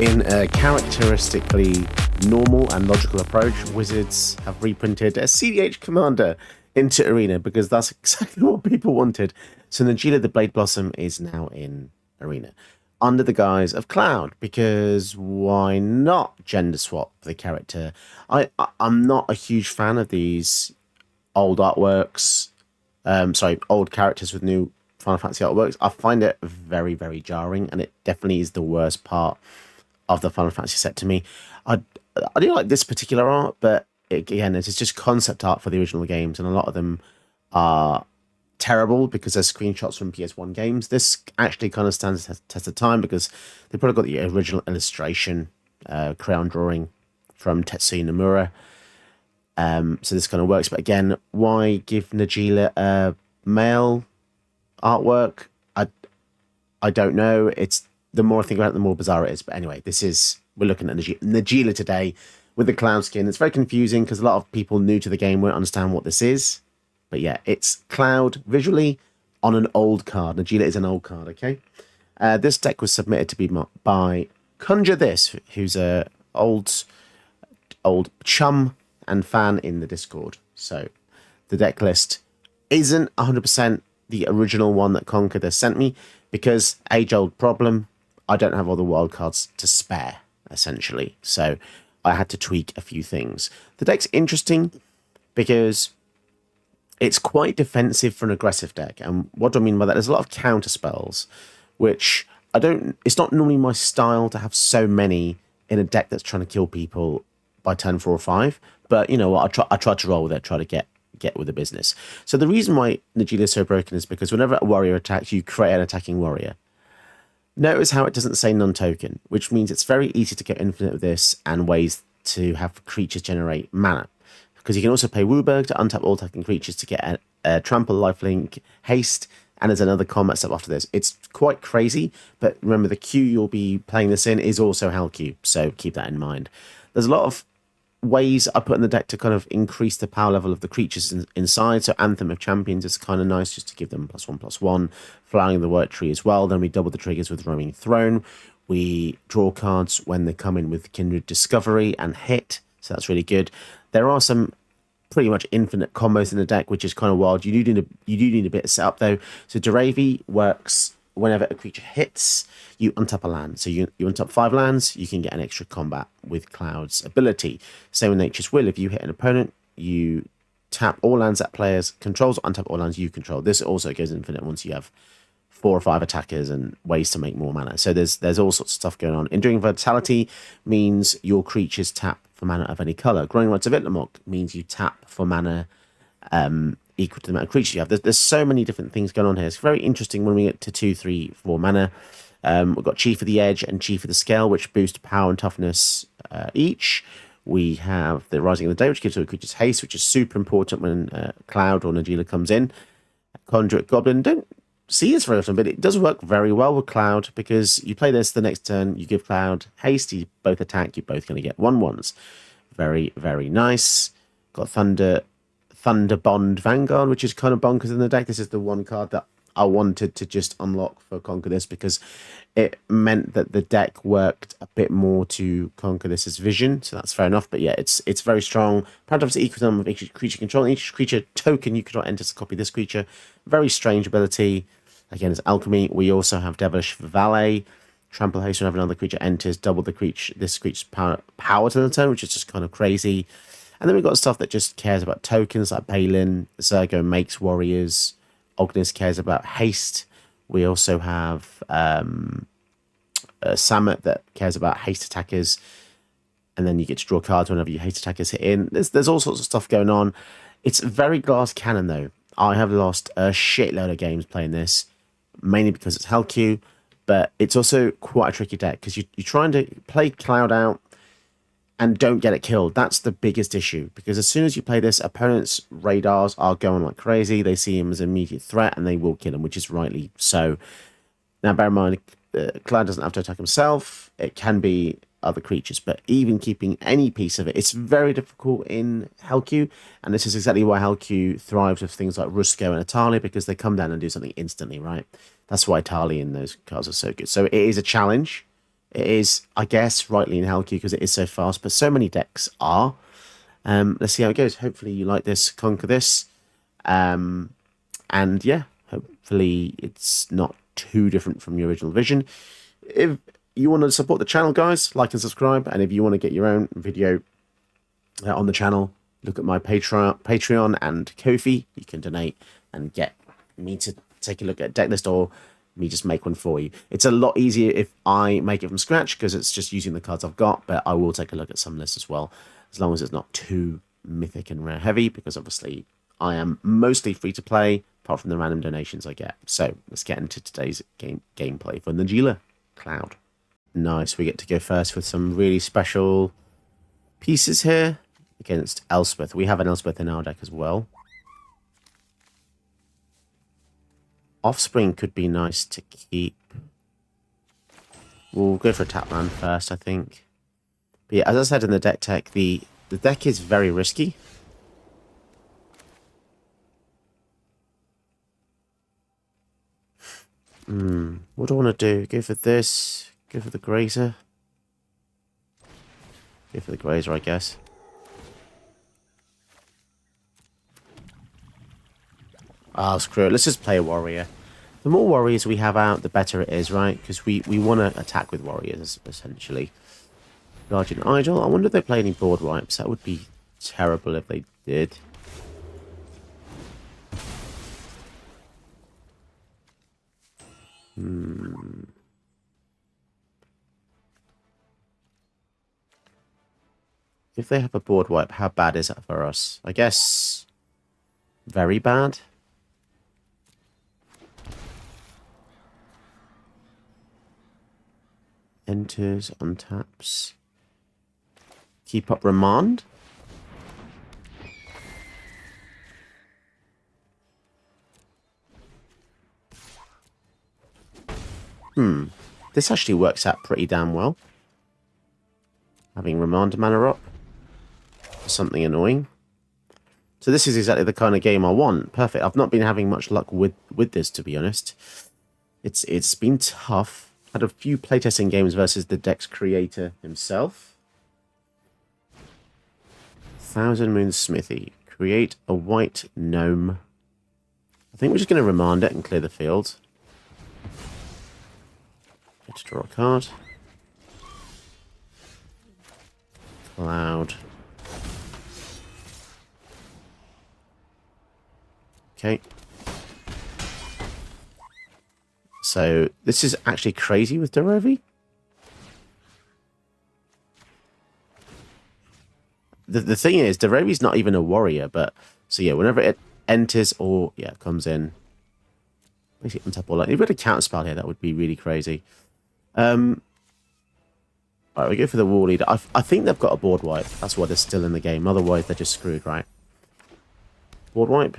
In a characteristically normal and logical approach, Wizards have reprinted a CDH commander into Arena because that's exactly what people wanted. So Najeela the Blade Blossom is now in Arena under the guise of Cloud, because why not gender swap the character? I'm not a huge fan of these old artworks, old characters with new Final Fantasy artworks. I find it very, very jarring, and it definitely is the worst part of the Final Fantasy set to me. I do like this particular art, but again, it's just concept art for the original games, and a lot of them are terrible because they're screenshots from PS1 games. This actually kind of stands the test of time because they probably got the original illustration, crayon drawing from Tetsuya Nomura. So this kind of works. But again, why give Najeela a male artwork? I don't know. It's the more I think about it, the more bizarre it is. But anyway, we're looking at Najeela today with the Cloud skin. It's very confusing because a lot of people new to the game won't understand what this is. But yeah, it's Cloud visually on an old card. Najeela is an old card, okay? This deck was submitted to be by Conjure This, who's a old chum and fan in the Discord. So the deck list isn't 100% the original one that Conquer This sent me because age-old problem, I don't have all the wild cards to spare, essentially. So I had to tweak a few things. The deck's interesting because it's quite defensive for an aggressive deck. And what do I mean by that? There's a lot of counter spells, which it's not normally my style to have so many in a deck that's trying to kill people by turn 4 or 5. But you know what? I tried to roll with it, try to get with the business. So the reason why Najeela is so broken is because whenever a warrior attacks, you create an attacking warrior. Notice how it doesn't say non-token, which means it's very easy to get infinite with this and ways to have creatures generate mana. Because you can also pay Wooburg to untap all attacking creatures to get a trample, lifelink, haste, and there's another combat step after this. It's quite crazy, but remember the queue you'll be playing this in is also Hell Queue, so keep that in mind. There's a lot of ways I put in the deck to kind of increase the power level of the creatures inside. So Anthem of Champions is kind of nice just to give them +1/+1. Flowering the White Tree as well. Then we double the triggers with Roaming Throne. We draw cards when they come in with Kindred Discovery and hit, so that's really good. There are some pretty much infinite combos in the deck, which is kind of wild. You do need a bit of setup though. So Duravi works whenever a creature hits, you untap a land. So you untap 5 lands, you can get an extra combat with Cloud's ability. Same with Nature's Will. If you hit an opponent, you tap all lands that players controls, or untap all lands you control. This also goes infinite once you have 4 or 5 attackers and ways to make more mana. So there's all sorts of stuff going on. Enduring Vitality means your creatures tap for mana of any color. Growing Rights of Itlamok means you tap for mana equal to the amount of creatures you have. There's so many different things going on here. It's very interesting when we get to 2, 3, 4 mana. We've got Chief of the Edge and Chief of the Scale, which boost power and toughness each. We have the Rising of the Day, which gives all creatures haste, which is super important when Cloud or Najeela comes in. Conduit Goblin, don't see this very often, but it does work very well with Cloud because you play this the next turn, you give Cloud haste, you both attack, you're both going to get 1/1s. Very, very nice. Got Thunder Bond Vanguard, which is kind of bonkers in the deck. This is the one card that I wanted to just unlock for Conquer This because it meant that the deck worked a bit more to Conquer This's vision, so that's fair enough. But yeah, it's very strong. Paradox equals the number of each creature control. Each creature token you control enters to copy this creature. Very strange ability. Again, it's alchemy. We also have Devilish Valet. Trample haste whenever another creature enters. Double this creature's power to the turn, which is just kind of crazy. And then we've got stuff that just cares about tokens, like Balin. Zergo makes warriors. Ognis cares about haste. We also have Samut that cares about haste attackers. And then you get to draw cards whenever your haste attackers hit in. There's all sorts of stuff going on. It's very glass cannon, though. I have lost a shitload of games playing this, mainly because it's Hell Queue, but it's also quite a tricky deck because you're trying to play Cloud out and don't get it killed. That's the biggest issue, because as soon as you play this, opponents' radars are going like crazy. They see him as an immediate threat, and they will kill him, which is rightly so. Now, bear in mind, Cloud doesn't have to attack himself. It can be other creatures, but even keeping any piece of it, it's very difficult in Hell Queue, and this is exactly why Hell Queue thrives with things like Rusko and Atali, because they come down and do something instantly, right? That's why Atali and those cards are so good. So it is a challenge, It is, I guess, rightly in hell queue because it is so fast, but so many decks are. Let's see how it goes. Hopefully you like this, conquer this. And yeah, hopefully it's not too different from your original vision. If you want to support the channel, guys, like and subscribe. And if you want to get your own video on the channel, look at my Patreon and Ko-fi. You can donate and get me to take a look at deck list, or me just make one for you. It's a lot easier if I make it from scratch because it's just using the cards I've got, but I will take a look at some lists as well, as long as it's not too mythic and rare heavy, because obviously I am mostly free to play apart from the random donations I get. So let's get into today's gameplay for Najeela Cloud. Nice, we get to go first with some really special pieces here against Elspeth. We have an Elspeth in our deck as well. Offspring could be nice to keep. We'll go for a tap land first, I think. But yeah, as I said in the deck tech, the deck is very risky. What do I want to do? Go for this. Go for the Grazer. Go for the Grazer, I guess. Oh, screw it. Let's just play a warrior. The more warriors we have out, the better it is, right? Because we want to attack with warriors, essentially. Guardian Idol. I wonder if they play any board wipes. That would be terrible if they did. If they have a board wipe, how bad is that for us? I guess very bad. Enters, untaps. Keep up remand. This actually works out pretty damn well. Having remand mana up. Something annoying. So this is exactly the kind of game I want. Perfect. I've not been having much luck with this, to be honest. It's been tough. Had a few playtesting games versus the deck's creator himself. Thousand Moon Smithy. Create a white gnome. I think we're just going to remand it and clear the field. Let's draw a card. Cloud. Okay. So this is actually crazy with Derovi. The thing is, Derovi's not even a warrior, but so yeah, whenever it enters or comes in, basically untap all that. If we had a counter spell here, that would be really crazy. Alright, we go for the War Leader. I think they've got a board wipe. That's why they're still in the game. Otherwise, they're just screwed, right? Board wipe.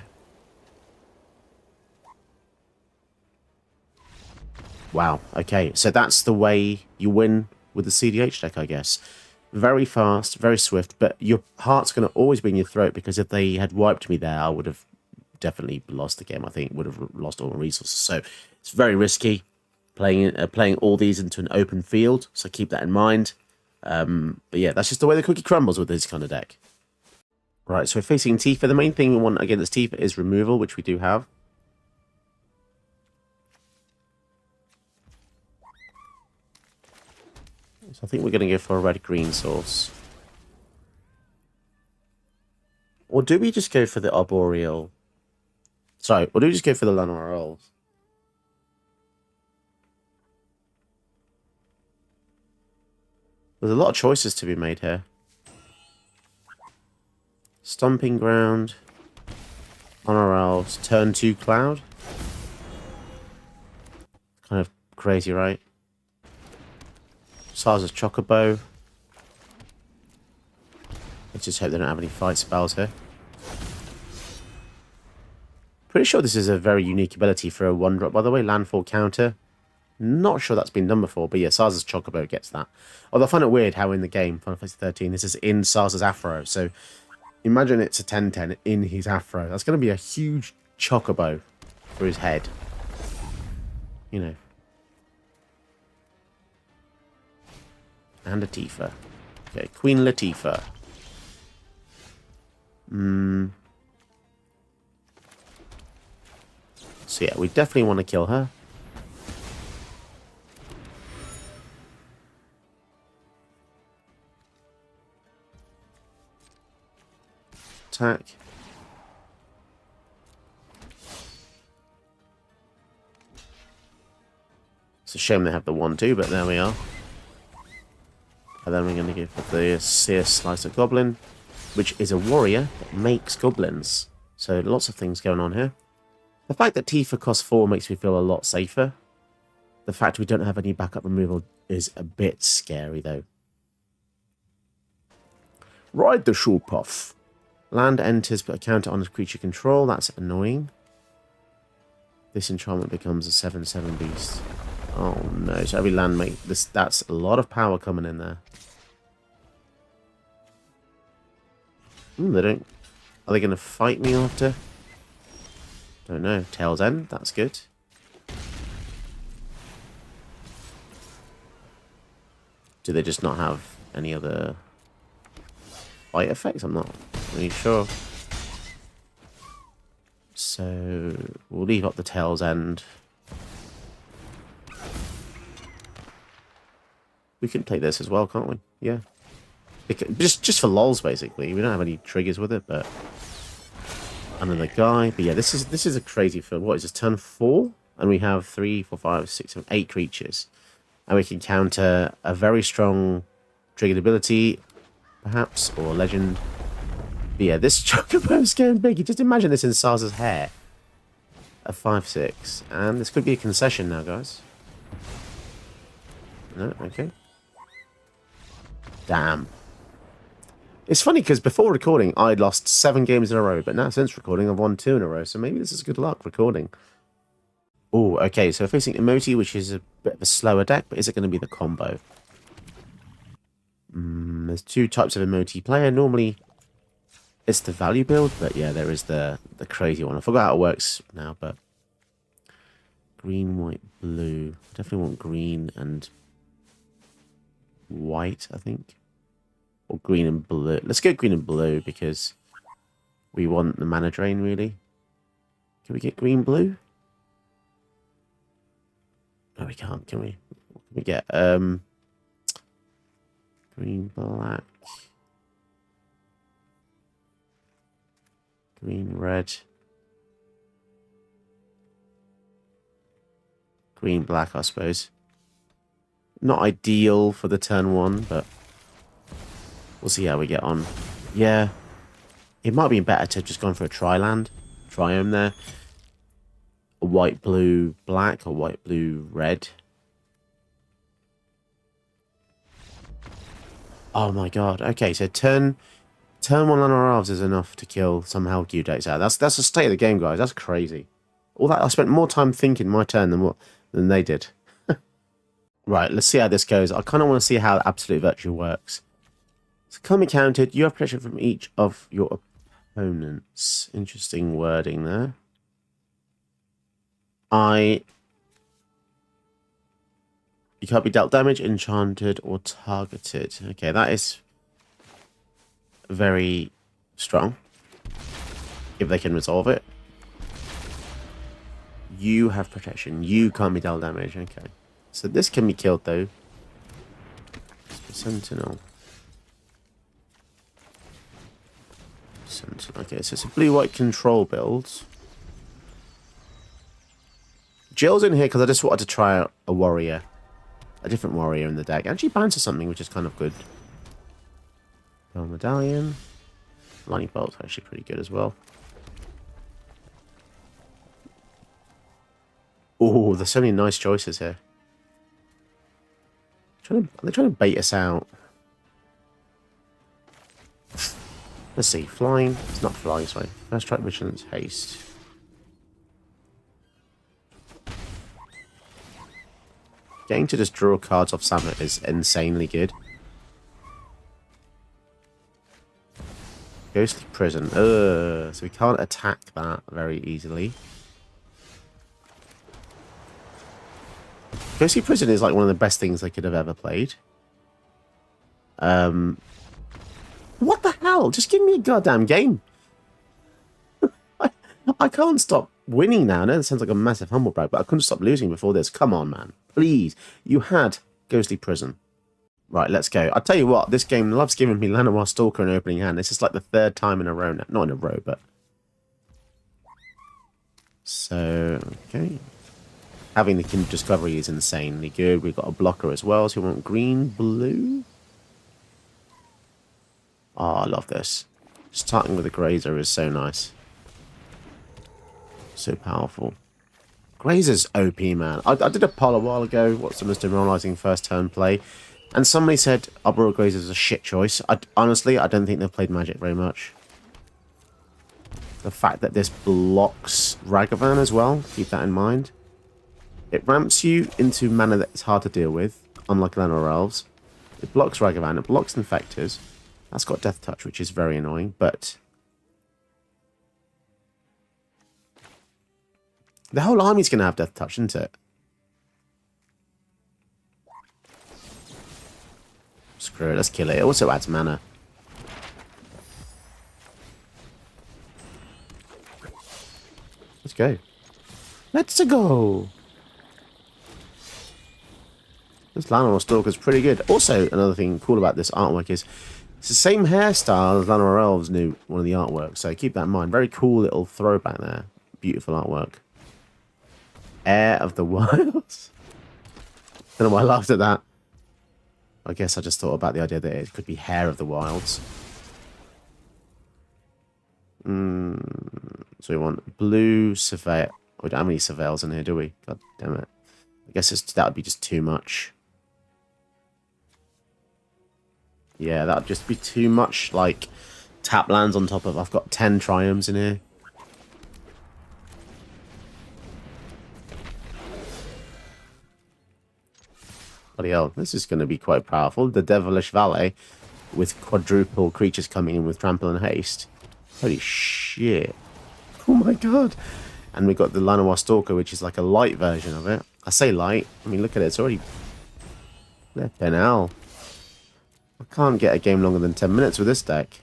Wow, okay. So that's the way you win with the CDH deck, I guess. Very fast, very swift, but your heart's going to always be in your throat, because if they had wiped me there, I would have definitely lost the game. I think would have lost all my resources. So it's very risky playing all these into an open field, so keep that in mind. But yeah, that's just the way the cookie crumbles with this kind of deck. Right, so we're facing Tifa. The main thing we want against Tifa is removal, which we do have. So I think we're going to go for a red-green source. Or do we just go for the Arboreal? Sorry, or do we just go for the Llanowar Elves? There's a lot of choices to be made here. Stomping Ground. Llanowar Elves. Turn 2 Cloud. Kind of crazy, right? Sarza's Chocobo. Let's just hope they don't have any fight spells here. Pretty sure this is a very unique ability for a 1-drop, by the way. Landfall counter. Not sure that's been done before, but yeah, Sarza's Chocobo gets that. Although I find it weird how in the game, Final Fantasy 13, this is in Sarza's Afro. So imagine it's a 10-10 in his Afro. That's going to be a huge Chocobo for his head. You know. And a Tifa. Okay, Queen Latifah. So yeah, we definitely want to kill her. Attack. It's a shame they have the 1-2, but there we are. And then we're going to give the Sear Slicer Goblin, which is a warrior that makes goblins. So lots of things going on here. The fact that Tifa costs 4 makes me feel a lot safer. The fact we don't have any backup removal is a bit scary, though. Ride the Shore Puff. Land enters, put a counter on a creature control. That's annoying. This enchantment becomes a 7/7 beast. Oh no, so every land make this. That's a lot of power coming in there. They don't. Are they going to fight me after? Don't know. Tail's End. That's good. Do they just not have any other fight effects? I'm not really sure. So we'll leave up the Tail's End. We can play this as well, can't we? Yeah. Just for lols, basically. We don't have any triggers with it, but another guy. But yeah, this is a crazy field. What is this? Turn 4, and we have 3, 4, 5, 6, 7, 8 creatures, and we can counter a very strong triggered ability, perhaps, or legend. But yeah, this Chocobo is getting big. You just imagine this in Sars's hair. A 5/6, and this could be a concession now, guys. No, okay. Damn. It's funny because before recording, I lost 7 games in a row, but now since recording, I've won 2 in a row. So maybe this is good luck recording. Oh, okay. So facing Imoti, which is a bit of a slower deck, but is it going to be the combo? There's 2 types of Imoti player. Normally, it's the value build, but yeah, there is the crazy one. I forgot how it works now, but green, white, blue. Definitely want green and white, I think. Or green and blue. Let's go green and blue because we want the mana drain, really. Can we get green blue? No, we can't, can we? What can we get? Green black. Green red. Green black, I suppose. Not ideal for the turn 1, but we'll see how we get on. Yeah. It might be better to have just gone for a tri-land. Triome there. A white, blue, black, or white, blue, red. Oh my god. Okay, so turn 1 land or halves is enough to kill some Hellcue decks out. That's the state of the game, guys. That's crazy. All that I spent more time thinking my turn than they did. Right, let's see how this goes. I kind of want to see how Absolute Virtue works. So come counted, you have protection from each of your opponents. Interesting wording there. You can't be dealt damage, enchanted, or targeted. Okay, that is very strong. If they can resolve it. You have protection. You can't be dealt damage. Okay. So this can be killed, though. Sentinel. Okay, so it's a blue-white control build. Jill's in here because I just wanted to try out a warrior. A different warrior in the deck. And she bounces something, which is kind of good. Pearl Medallion. Lightning Bolt's actually pretty good as well. Oh, there's so many nice choices here. Are they trying to bait us out? Let's see. Flying. It's not flying, sorry. First strike, vigilance, haste. Getting to just draw cards off Samet is insanely good. Ghostly Prison. So we can't attack that very easily. Ghostly Prison is like one of the best things they could have ever played. What the hell? Just give me a goddamn game. I can't stop winning now. I know that sounds like a massive humble brag, but I couldn't stop losing before this. Come on, man. Please. You had Ghostly Prison. Right, let's go. I'll tell you what, this game loves giving me Llanowar Stalker in opening hand. This is like the 3rd time in a row now. Not in a row, but... So, okay. Having the Kind of Discovery is insanely good. We've got a blocker as well, so we want green, blue. Oh, I love this. Starting with a Grazer is so nice. So powerful. Grazer's OP, man. I did a poll a while ago, what's the most demoralizing first turn play? And somebody said Uproar Grazer's a shit choice. Honestly, I don't think they've played Magic very much. The fact that this blocks Ragavan as well, keep that in mind. It ramps you into mana that's hard to deal with, unlike Llanowar Elves. It blocks Ragavan, it blocks Infectors. That's got Death Touch, which is very annoying, but... the whole army's going to have Death Touch, isn't it? Screw it, let's kill it. It also adds mana. Let's go. Let's go! This Llanowar Stalker's pretty good. Also, another thing cool about this artwork is it's the same hairstyle as Llanowar Elves knew one of the artworks, so keep that in mind. Very cool little throwback there. Beautiful artwork. Heir of the Wilds. Don't know why I laughed at that. I guess I just thought about the idea that it could be Hair of the Wilds. So we want blue surveil. We don't have any surveils in here, do we? God damn it. I guess that would be just too much. Yeah, that would just be too much, like, tap lands on top of... I've got 10 Triumphs in here. Bloody hell, this is going to be quite powerful. The Devilish Valet with quadruple creatures coming in with trample and haste. Holy shit. Oh my god. And we got the Llanowar Stalker, which is like a light version of it. I say light. I mean, look at it. It's already... flipping hell. I can't get a game longer than 10 minutes with this deck.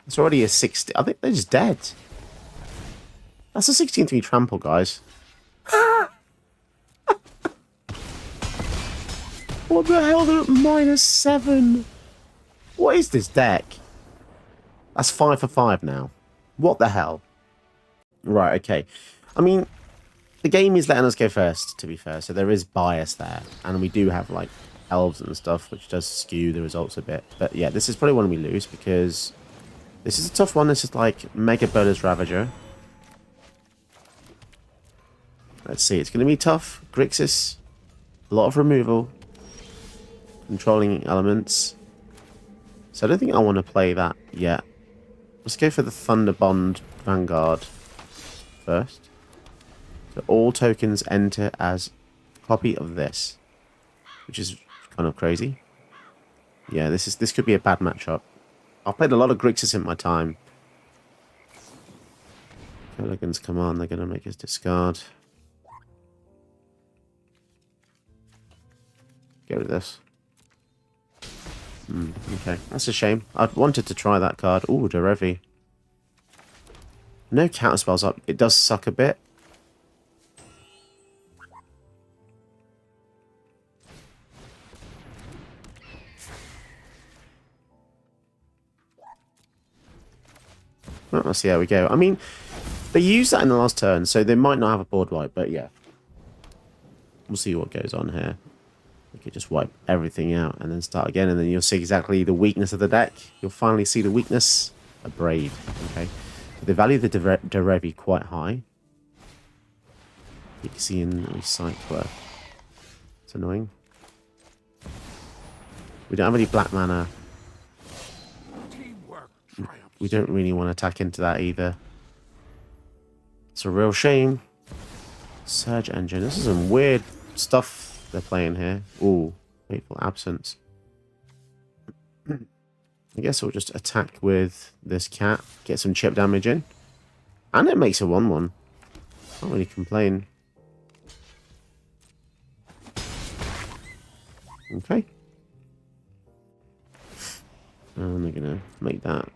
It's already a 60... I think they're just dead. That's a 16-3 trample, guys. What the hell? They're at -7. What is this deck? That's 5 for 5 now. What the hell? Right, okay. I mean, the game is letting us go first, to be fair, so there is bias there. And we do have, like, elves and stuff, which does skew the results a bit. But yeah, this is probably one we lose, because this is a tough one. This is like Mega Bolas Ravager. Let's see, it's going to be tough. Grixis, a lot of removal. Controlling elements. So I don't think I want to play that yet. Let's go for the Thunderbond Vanguard first. So all tokens enter as a copy of this, which is kind of crazy. Yeah, this could be a bad matchup. I've played a lot of Grixis in my time. Elegance Command, they're going to make us discard. Get rid of this. Okay, that's a shame. I wanted to try that card. Ooh, Derevi. No counter spells up. It does suck a bit. Well, let's see how we go. I mean, they used that in the last turn, so they might not have a board wipe, but yeah. We'll see what goes on here. We could just wipe everything out and then start again, and then you'll see exactly the weakness of the deck. You'll finally see the weakness. A Braid, okay. So they value the Derevi quite high. You can see in Recycler. It's annoying. We don't have any black mana. We don't really want to attack into that either. It's a real shame. Surge Engine. This is some weird stuff they're playing here. Ooh, Fateful Absence. I guess we'll just attack with this cat, get some chip damage in. And it makes a 1-1. Can't really complain. Okay. And we're going to make that.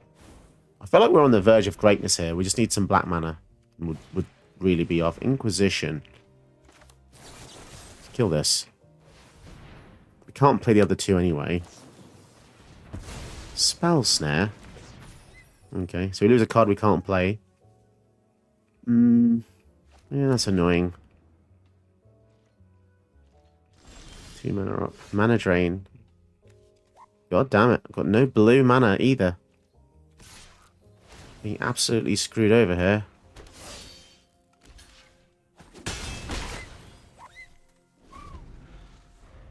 I feel like we're on the verge of greatness here. We just need some black mana. Would really be off. Inquisition. Let's kill this. We can't play the other two anyway. Spell Snare. Okay, so we lose a card we can't play. Yeah, that's annoying. 2 mana up. Mana Drain. God damn it. I've got no blue mana either. Being absolutely screwed over here.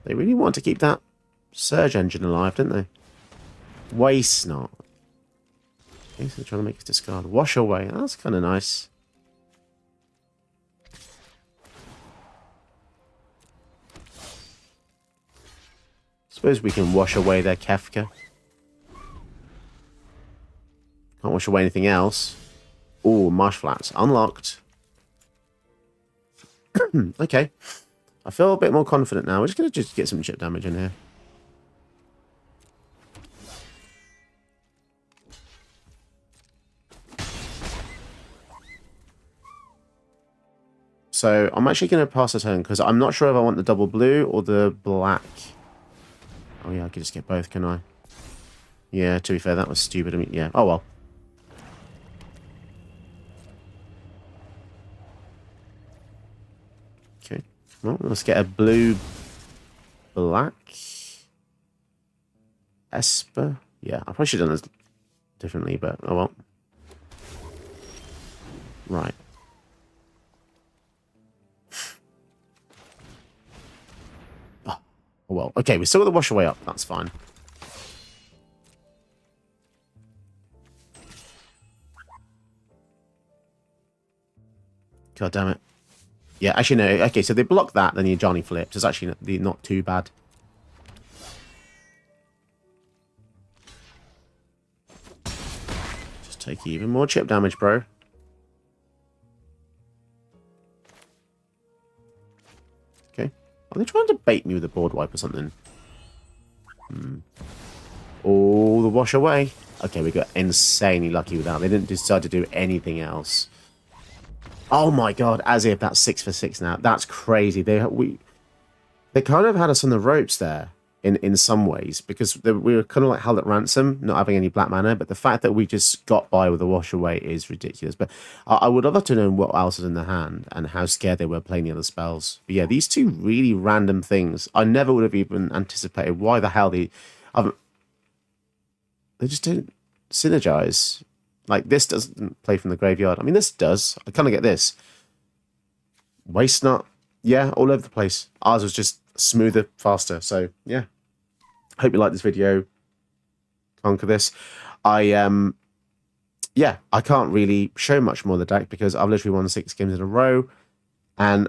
They really want to keep that Surge Engine alive, didn't they? Waste not. Okay, so they're trying to make us discard. Wash Away. That's kind of nice. Suppose we can wash away their Kefka. Can't wash away anything else. Oh, Marsh Flats. Unlocked. Okay. I feel a bit more confident now. We're just going to get some chip damage in here. So I'm actually going to pass a turn because I'm not sure if I want the double blue or the black. Oh yeah, I could just get both, can I? Yeah, to be fair, that was stupid. I mean, yeah. Oh well. Okay. Well, let's get a blue, black. Esper. Yeah, I probably should have done this differently, but oh well. Right. Oh well. Okay, we still got the wash away up. That's fine. God damn it. Yeah, actually no. Okay, so they block that, then your Johnny flips. It's actually not too bad. Just take even more chip damage, bro. Okay. Are they trying to bait me with a board wipe or something? Oh, the wash away. Okay, we got insanely lucky with that. They didn't decide to do anything else. Oh my god, as if that's 6 for 6 now. That's crazy. They kind of had us on the ropes there in some ways because we were kind of like held at ransom, not having any black mana. But the fact that we just got by with the wash away is ridiculous. But I would love to know what else is in the hand and how scared they were playing the other spells. But yeah, these two really random things. I never would have even anticipated why the hell they just don't synergize. Like, this doesn't play from the graveyard. I mean, this does. I kind of get this. Waste not. Yeah, all over the place. Ours was just smoother, faster. So, yeah. Hope you like this video. Conquer this. Yeah, I can't really show much more of the deck because I've literally won 6 games in a row. And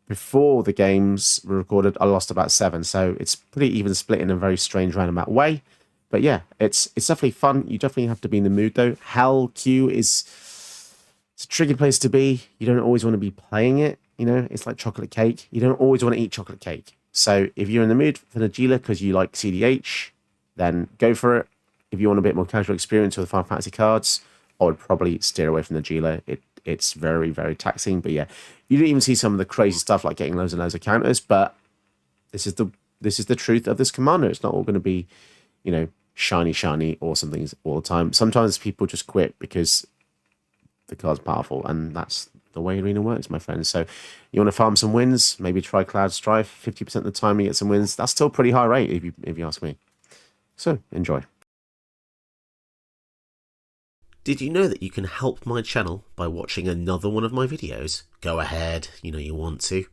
before the games were recorded, I lost about 7. So, it's pretty even split in a very strange, roundabout way. But yeah, it's definitely fun. You definitely have to be in the mood though. Hell Q it's a tricky place to be. You don't always want to be playing it. You know, it's like chocolate cake. You don't always want to eat chocolate cake. So if you're in the mood for Najeela because you like CDH, then go for it. If you want a bit more casual experience with the Final Fantasy cards, I would probably steer away from Najeela. It's very, very taxing. But yeah, you don't even see some of the crazy stuff like getting loads and loads of counters. But this is the truth of this commander. It's not all going to be, you know, shiny awesome things all the time. Sometimes people just quit because the card's powerful, and that's the way Arena works, my friends. So you want to farm some wins, maybe try Cloud Strife. 50% of the time you get some wins. That's still pretty high rate if you ask me. So enjoy. Did you know that you can help my channel by watching another one of my videos? Go ahead, you know you want to.